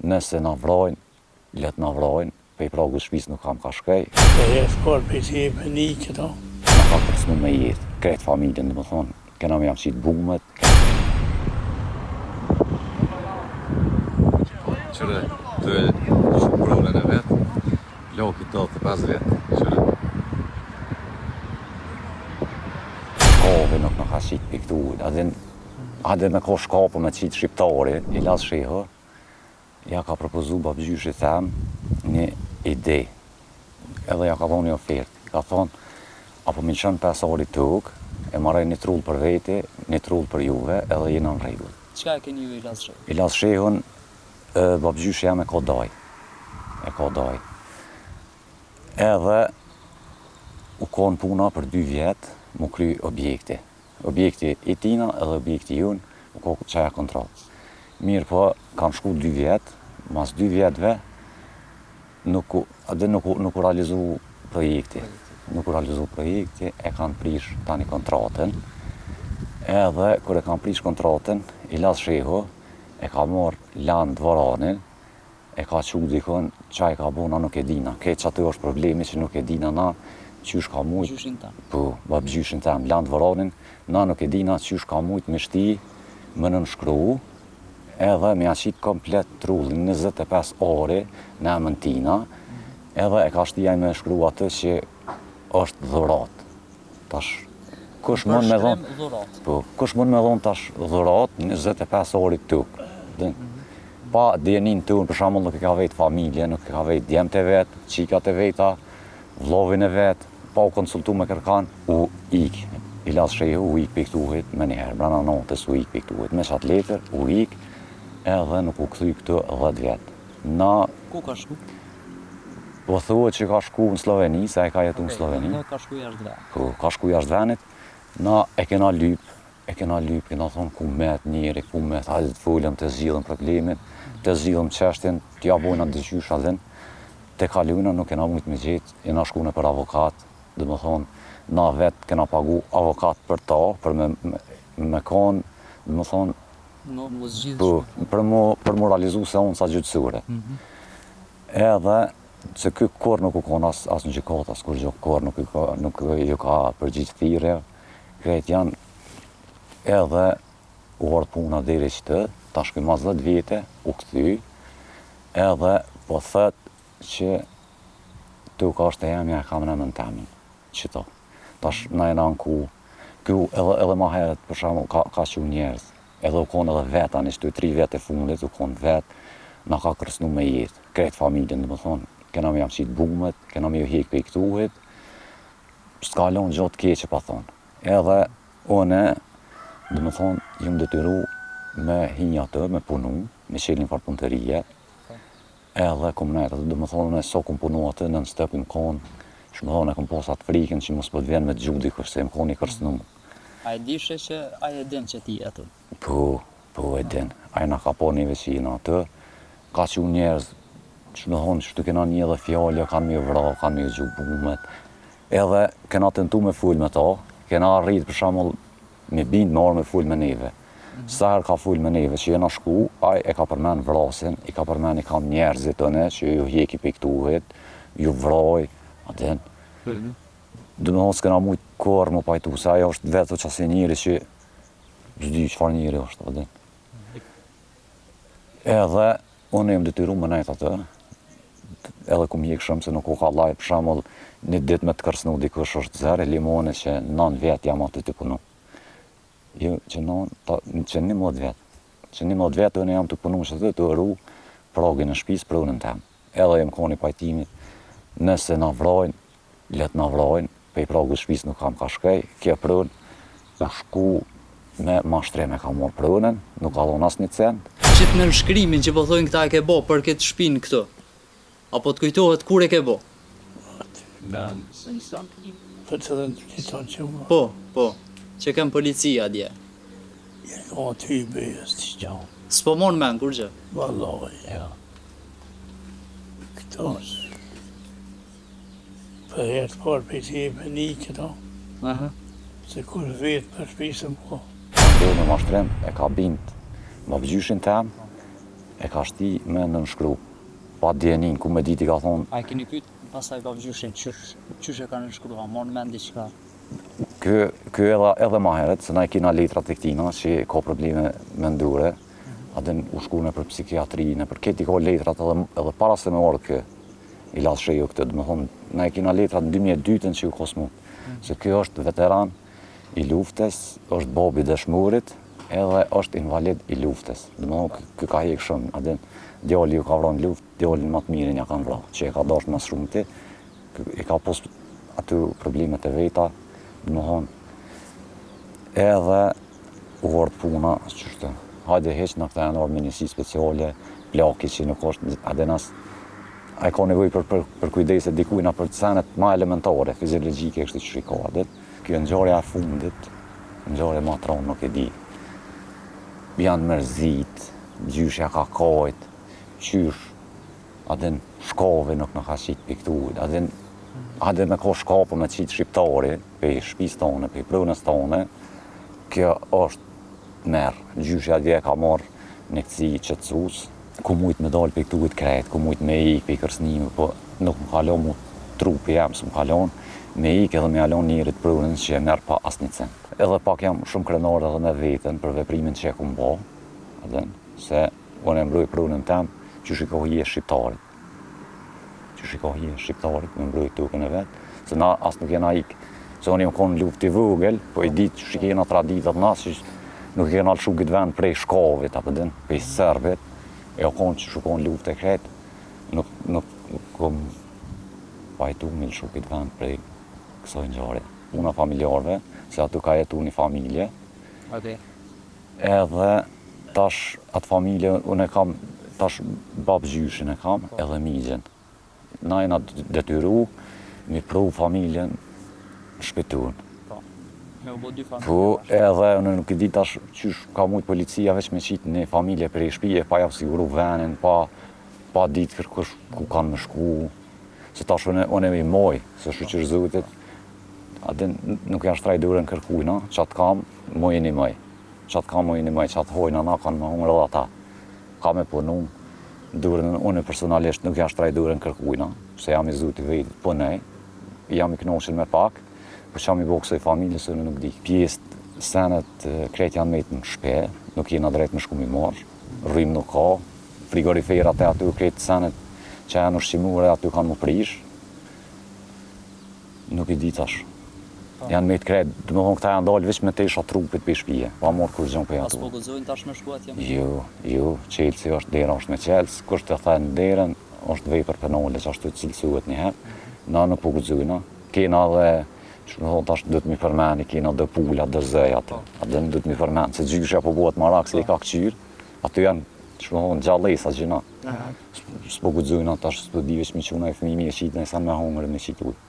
Nëse na vrojnë, let na vrojnë, pe i pragu shtëpisë nuk kam ka shkej. E jetë parë për që e për një këto. Na ka përsnu me jetë, kretë familjen, dhe më thonë, kena me jam qitë bumet. Qëre, të e shumë problem e vetë, loki 85 vetë, qëre. Shkave nuk në ka qitë për këtu, adhe me ko shkapu me qitë shqiptari, i lasë shihë, ja ka propozu babgjyshi them një ide, edhe ja ka thonë një ofertë, ka thonë, apo mi qënë 5 ari tokë, e marrë një trull për vete, një trull për juve, edhe jena në rregull. Çka e keni ju i lasë shihën? I lasë shihën, babgjyshi jam e ka daj. E ka daj. Edhe u konë puna për 2 vjetë, mu kry objekti. Objekti i tina edhe objekti jun, u ko qaja kontratë. Mirë po, kam shku 2 vjetë, mas 2 vjetëve, nuk u realizu projekti. Nuk u realizu projekti, e kanë prish tani kontratën. Edhe, kër e kanë prish kontratën, i lasë sheho, e ka marrë lanë dvaranin, e ka qu dikon, qa i ka bo, na nuk e dina. Këtë që aty është problemi që nuk e dina na, qysh ka mujt. Gjyshin tam. Po, babgjyshin tem, lanë dvaranin, na nuk e dina qysh ka mujt me shti, më nënshkru, edhe me aqit komplet trullin, 25 ore në emën tina, edhe e ka shtijaj me shkru atë që është dhurat. Tash, kush mund me dhonë, po, kush mund me dhonë tash dhurat, 25 ore tuk. Pa djenin të unë, për shembull, nuk e ka vetë familje, nuk e ka vetë djemt e vetë, qikat e veta, vllovin e vetë, pa u konsultu me kërkan, u ik. I lasë shehu, u ik për këtuhit, me njëherë, brana notës u ik për këtuhit, me qatë letër, u ik, edhe nuk u këthy këtë 10 vjetë. Na... Ku ka shku? Po thuhet që ka shku në Sloveni, se e ka jetu në Sloveni. Dhe ka shku jashtë venit. Po, ka shku jashtë venit. Na e kena lyp, kena thonë ku met njeri, ku met, hajde të folëm të zgjidhëm problemin, të zgjidhëm çështjen, t'ja bojna dëgjysh adhen. Te kaluna nuk kena mujt me gjetë, jena shku në për avokat, dhe më thonë, na vetë kena pagu avokat për ta, për me konë, dhe më thonë, për mu realizu se unë sa gjyqësure. Edhe, se ky kur nuk u konë as në gjykat, as kur kur nuk ju ka përgjigjë thirrje, krejt janë, edhe u ardhë puna deri që tash ky mas 10 vite u kthy, edhe po thët që tu ka është e jemja e kam në emën temin, qëto. Tash na jena në ku, edhe ma heret për shembull ka qu njerëz, edhe u konë edhe vetë, anë 2-3 vete fundit, u konë vetë, na ka kërcnu me jetë, krejt familjen, dhe më thonë, kena me jam qitë bumet, kena me ju hek për i këtuhit, s'ka lonë gjotë keqe pa thonë. Edhe, une, dhe më thonë, jëmë detyru me hinja të, me punu, me qelin farë punëtërije, edhe komunetet, dhe më thonë, so kom punu atë, në stëpim konë, shmë thonë, e kom posat frikën që mos pëtë vjen me gjudi kërse, më konë i kërcnu. A e dishe që a e din që ti atë? Po e din. A e na ka po neve që jena atë, ka që njerëz, që me thonë që të kena një edhe fjallë, kanë me vra, kanë me gjuhë bumet. Edhe kena tentu me full me ta, kena rritë për shembull me bindë me orë me full me neve. Sa herë ka full me neve që jena shku, aj e ka përmen vrasin, i ka përmen i kam njerëzit të ne, që ju hjeki për këtuhit, ju vraj, atin. Dhe me thonë s'kena mujtë kërë më pajtu, se ajo është vetë qasi njëri që s'di qëfar njëri është, atin. Edhe, unë jem detyru më nejtë atë, edhe kum hjek shumë se nuk u ka laj, për shembull, një ditë me të kërcnu dikush është zerë, limone që 9 vjetë jam aty të punu. Jo, që 11 vjetë. Që 11 vjetë unë jam të punu që të ru progin në shtëpisë prunën tem. Edhe jem koni pajtimit, nëse na vrojnë, let na vrojnë, pe i progu shtëpisë nuk kam ka shkej, kje prunë, u shku me mashtreme ka morë prunën, nuk ka dhon as një cent. Qitë në shkrimin që po thojnë këta e ke bo për këtë shpinë këtu, apo të kujtohet kur e ke bo? Për të dhe në të që më. Po, që kem policia dje. Jenë ka ty bëjës të gjau. S'po mon men, kur gjë? Vallaj, ja. Këto është. Për herë parë për që e për një këto. Se kur vetë për shpisëm po. Do me mashtrem e ka bindë babgjyshin tem, e ka shti me nënshkru. Pa djenin, ku me diti ka thonë, A e keni pyet pastaj babgjyshin çysh e kanë shkruar, morën mend diçka. Ky edhe ma heret, se na e kina letrat e këtina, që ka probleme mendore, adin u shku në për psikiatri, në për këti ka letrat edhe para se me orë kë, i lasë shejo këtë, dhe me thonë, na e kina letrat në 2002 që u kosmu, se kjo është veteran i luftës, është babi dëshmurit, edhe është invalid i luftës. Dhe me thonë, kë ka hek shumë, adin, djali ju ka vranë luft, djalin më të mirin ja kanë vranë, që e ka dashur më shumë ti, e ka pos aty problemet e veta, dhe me thonë, edhe u vërë puna, qështë, hajde heq në këta janë orë minisi speciale, plaki që nuk është, adenas, a e ka nevoj për kujdeset dikujna për të senet ma elementare, fiziologike kështë që shikohet. Kjo ngjarja e fundit, ngjarje ma tronë nuk e di. Janë mërzit, gjyshja ka kajt, qysh, adin shkove nuk në ka qitë për këtu, adin me ka shkapo me qitë shqiptari, për shpis tone, për prënës tone, kjo është merë. Gjyshja dje ka marrë në këtësi qëtësus, ku mujtë me dalë për këtu të kretë, ku mujtë me ikë për kërcnime, po nuk më kalon mu trupi jam, së më kalon, me ikë edhe me alon njerit prënës që e merë pa asë një cent. Edhe pak jam shumë krenar edhe me vetën për veprimin që e ku mba, se unë e mbroj prënën tem, që shikohi e shqiptarit. Që shikohi e shqiptarit, me mbroj tukën e vetë, se na asë nuk jena ikë, se unë jam konë luft i vogël, po i ditë që shikena traditat nasë, që nuk jena lëshu këtë vend prej shkavit, prej serbit, e o konë që shukon luft e kretë, nuk kom pajtu me lëshu këtë vend prej kësoj ngjarje. Puna familjarve, se aty ka jetu një familje, edhe tash atë familje, unë e kam, tash babgjyshin e kam, edhe migjen. Na jena detyru, mi pru familjen shpetun. Po, edhe unë nuk i di tash qysh ka mujt policia veç me qitë një familje prej shpije, pa ja siguru venin, pa ditë kërkush ku kanë me shku. Se tash unë e mi moj, se shqyqër zotit, adin nuk janë shtraj durën kërkujna, qatë kam, mojën i moj. Qatë kam mojën i moj, qatë hojna na kanë me hungrë edhe ata. Ka me punu, durën unë personalisht nuk janë shtraj durën kërkujna, se jam i zotit vetit punej, jam i knoqen me pak, për që jam i bo kësoj familje, se unë nuk di. Pjesët senet kretë janë mejtë në shpe, nuk jena drejt me shku mi marë, rrim nuk ka, frigoriferat e aty kretë senet që janë ushqimure, aty kanë më prish. Nuk i di tash. Janë mejtë kretë, dhe më thonë këta janë dalë veç me të isha trupit për shpije, pa morë kur gjënë për aty. Pas po gëzojnë tash me shku atje? Jo, qelësi është dera është me qelës, kështë të thajnë derën, është vejpër penale që ashtu cilësuet njëherë, na nuk po gëzojna. Kena dhe që më thonë tash dhëtë mi përmeni, kena dhe pula, dhe zëj atë, dhe në dhëtë mi përmeni, se gjyshja po bëhet marak se i ka këqyrë, aty janë, që më thonë, gjallesa gjina. S'po gudzojna tash, s'po di veç mi quna e fëmimi e qitë, nëjësan me hongërë me qitë ujë.